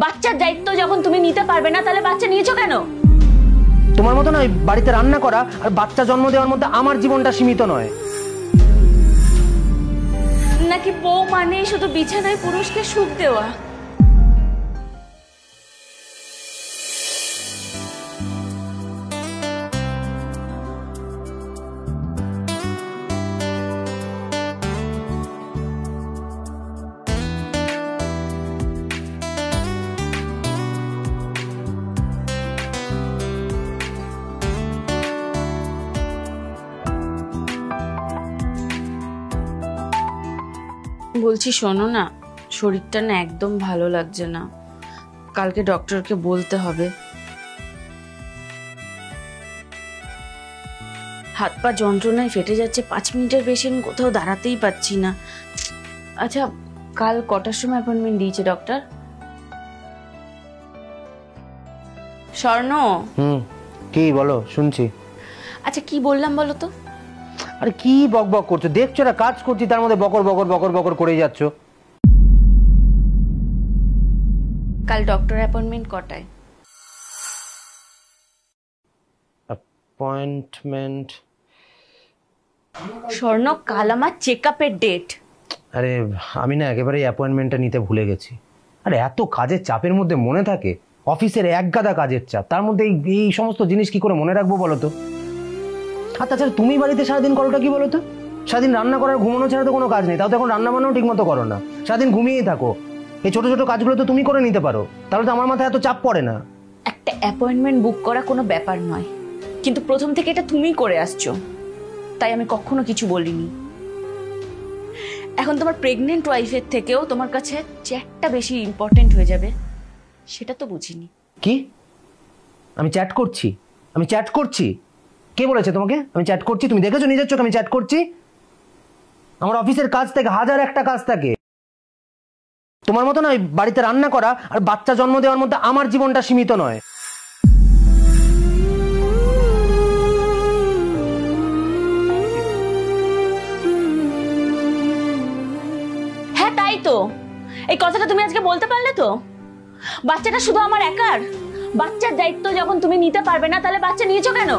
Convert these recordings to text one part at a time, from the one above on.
বাচ্চার দায়িত্ব যখন তুমি নিতে পারবে না তাহলে বাচ্চা নিয়েছো কেন? তোমার মতো নয়, বাড়িতে রান্না করা আর বাচ্চা জন্ম দেওয়ার মধ্যে আমার জীবনটা সীমিত নয়। নাকি বউ মানে শুধু বিছানায় পুরুষকে সুখ দেওয়া? বলছি শোনো না, শরীরটা না একদম ভালো লাগছে না, কালকে ডক্টরকে বলতে হবে। হাত পা যন্ত্রণায় ফেটে যাচ্ছে, 5 মিনিটের বেশি আমি কোথাও দাঁড়াতেই পাচ্ছি না। আচ্ছা, কাল কটার সময় অ্যাপয়েন্টমেন্ট দিয়েছে ডক্টর? স্বর্ণ। কি বলো, শুনছি। আচ্ছা কি বললাম বলো তো? আরে কি বক বক করছো? দেখছো না কাজ করছি, তার মধ্যে বকর বকর বকর বকর করেই যাচ্ছ। কাল ডক্টর অ্যাপয়েন্টমেন্ট কটায়? অ্যাপয়েন্টমেন্ট স্বর্ণ, কাল আমার চেকআপের ডেট। আরে আমি না একেবারে অ্যাপয়েন্টমেন্টটা নিতে ভুলে গেছি। আরে এত কাজের চাপের মধ্যে মনে থাকে? অফিসের এক গাদা কাজের চাপ, তার মধ্যে এই সমস্ত জিনিস কি করে মনে রাখবো বলো তো? আর তাছাড়া তুমি বাড়িতে সারাদিন করোটা কি বলো তো? সারাদিন রান্না করার ঘুমানো ছাড়া তো কোনো কাজ নেই, তাও তো এখন রান্না বান্নাও ঠিক মতো করো না, সারাদিন ঘুমিয়েই থাকো। এই ছোট ছোট কাজগুলো তো তুমি করে নিতে পারো, তাহলে তো আমার মাথায় এত চাপ পড়ে না। একটা অ্যাপয়েন্টমেন্ট বুক করা কোনো ব্যাপার নয়, কিন্তু প্রথম থেকে এটা তুমিই করে আসছো, তাই আমি কখনো কিছু বলিনি। এখন তোমার প্রেগনেন্ট ওয়াইফের থেকেও তোমার কাছে চ্যাটটা বেশি ইম্পর্টেন্ট হয়ে যাবে, সেটা তো বুঝিনি। কি? আমি চ্যাট করছি? আমি চ্যাট করছি? কে বলেছে তোমাকে আমি চ্যাট করছি? তুমি দেখেছো নিজের চোখে আমি চ্যাট করছি? আমার অফিসের কাজ থেকে হাজার একটা কাজ থাকে, তোমার মতো নয়। বাড়িতে রান্না করা আর বাচ্চা জন্ম দেওয়ার মধ্যে আমার জীবনটা সীমিত নয়। হ্যাঁ তাই তো, এই কথাটা তুমি আজকে বলতে পারলে তো? বাচ্চাটা শুধু আমার একার? বাচ্চার দায়িত্ব যখন তুমি নিতে পারবে না তাহলে বাচ্চা নিয়েছো কেন?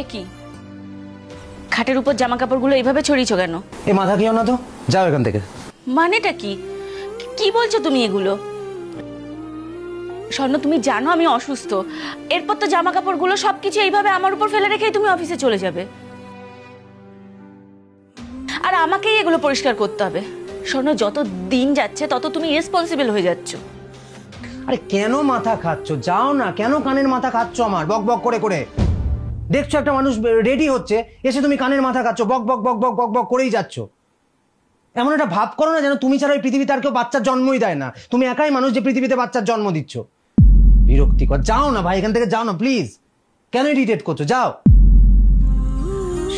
একই খাটের উপর জামা কাপড়গুলো এইভাবে ছড়িয়েছো কেন? এ মাথা খেও না তো, যাও এখান থেকে। মানেটা কি? কি বলছো তুমি এগুলো? স্বর্ণ, তুমি জানো আমি অসুস্থ, এরপর তো জামা কাপড়গুলো সবকিছু এইভাবে আমার উপর ফেলে রেখেই তুমি অফিসে চলে যাবে, আর আমাকেই এগুলো পরিষ্কার করতে হবে। স্বর্ণ, যত দিন যাচ্ছে তত তুমি রেসপন্সিবল হয়ে যাচ্ছ। আরে কেন মাথা খাচ্ছ? যাও না, কেন কানের মাথা খাচ্ছ আমার বক বক করে করে? দেখছো একটা মানুষ রেডি হচ্ছে, এসে তুমি কানের মাথা খাচ্ছ, বক বক বক বক বক বক করেই যাচ্ছ। এমন একটা ভাব করো না যেন তুমি ছাড়া এই পৃথিবীতে আর কেউ বাচ্চার জন্মই দেয় না, তুমি একাই মানুষ যে পৃথিবীতে বাচ্চার জন্ম দিচ্ছ। বিরক্তিকর। যাও না ভাই, এখান থেকে যাও না প্লিজ। কেন ইরিটেট করছো? যাও।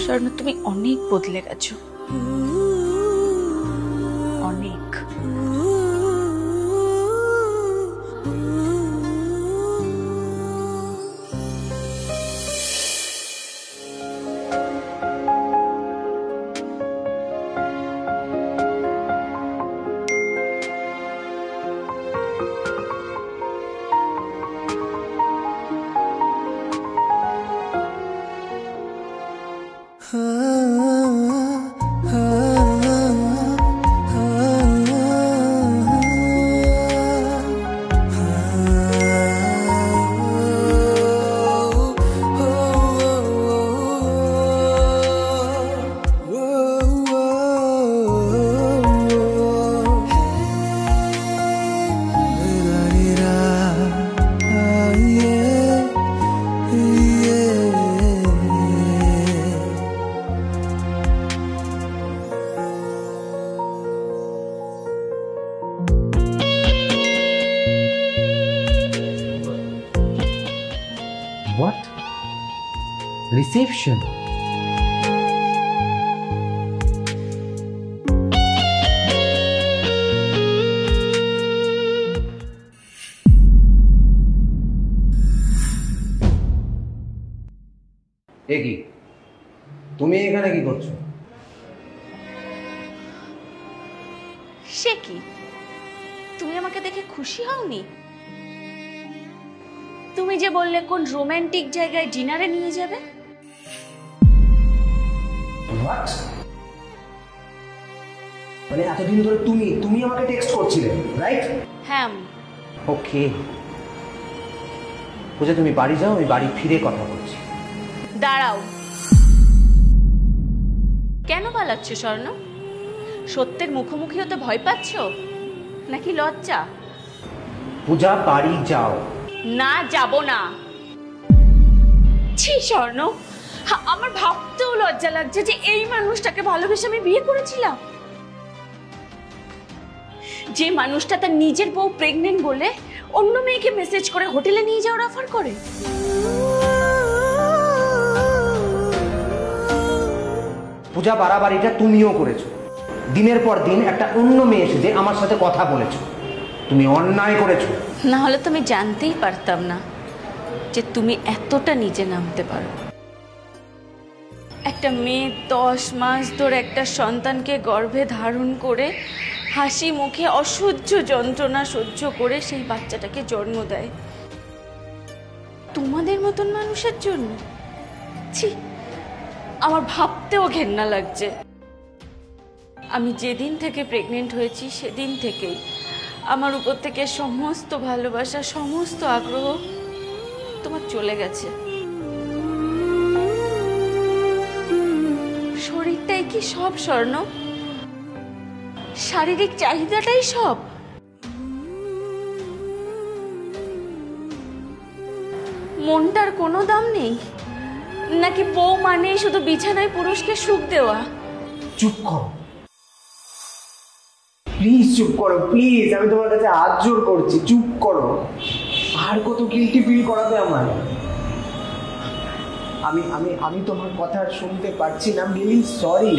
স্বর্ণ, তুমি অনেক বদলে গেছো, অনেক। What? Reception? এ কি, তুমি এখানে কি করছো? সে কি, তুমি আমাকে দেখে খুশি হওনি? তুমি যে বললে কোন রোমান্টিক জায়গায় ডিনারে নিয়ে যাবে। What? মানে এতদিন ধরে তুমি আমাকে টেক্সট করছিলে, রাইট? হ্যাঁ। ওকে, বুঝে তুমি বাড়ি যাও, আমি বাড়ি ফিরে কথা বলছি। দাঁড়াও, কেন পালাচ্ছ স্বর্ণ? সত্যের মুখোমুখি হতে ভয় পাচ্ছ নাকি লজ্জা? পূজা, বাড়ি যাও। না, যাব না। ছি স্বর্ণ, আমার ভাবতেও লজ্জা লাগছে যে এই মানুষটাকে ভালোবেসে আমি বিয়ে করেছিলাম। যে মানুষটা তার নিজের বউ প্রেগনেন্ট বলে অন্য মেয়েকে মেসেজ করে হোটেলে নিয়ে যাওয়ার অফার করে। পূজা, বাড়াবাড়িটা তুমিও করেছো। দিনের পর দিন একটা অন্য মেয়ে এসে যে আমার সাথে কথা বলেছো, তুমি অন্যায় করেছো। না হলে তুমি জানতেই পারতাম না যে তুমি এতটা নিচে নামতে পারো। একটা মেয়ে 10 মাস ধরে একটা সন্তানকে গর্ভে ধারণ করে হাসি মুখে অসহ্য যন্ত্রণা সহ্য করে সেই বাচ্চাটাকে জন্ম দেয় তোমাদের মতন মানুষের জন্য। ছি, আমার ভাবতেও ঘেন্না লাগছে। আমি যেদিন থেকে প্রেগনেন্ট হয়েছি সেদিন থেকেই আমার উপর থেকে সমস্ত ভালোবাসা, সমস্ত আগ্রহ তোমার চলে গেছে। শরীরটাই কি সব স্বর্ণ? শারীরিক চাহিদাটাই সব? মনটার কোনো দাম নেই নাকি? বউ মানে শুধু বিছানায় পুরুষকে সুখ দেওয়া? চুপ করো প্লিজ, চুপ করো প্লিজ, আমি তোমার কাছে হাত জোর করছি, চুপ করো। আর কত গিল্টি ফিল করাবে আমার? আমি আমি আমি তোমার কথা শুনতে পারছি না, আমি রিয়েলি সরি।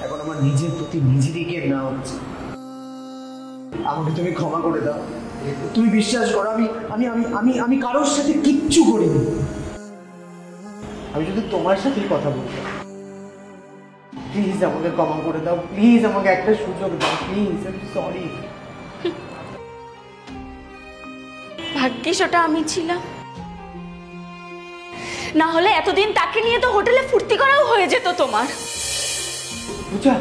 এখন আমার নিজের প্রতি নিজেরই ঘেন্না হচ্ছে। আমাকে তুমি ক্ষমা করে দাও। তুমি বিশ্বাস করো, আমি আমি আমি আমি আমি কারোর সাথে কিচ্ছু করিনি। আমি শুধু তোমার সাথেই কথা বলতাম। প্লিজ আমাকে ক্ষমা করে দাও, প্লিজ আমাকে একটা সুযোগ দাও, প্লিজ, আই এম সরি। ভাগ্যিস ওটা আমি ছিলাম, না হলে এতদিন তাকে নিয়ে তো হোটেলে ফুর্তি করাও হয়ে যেত তোমার। পূজা,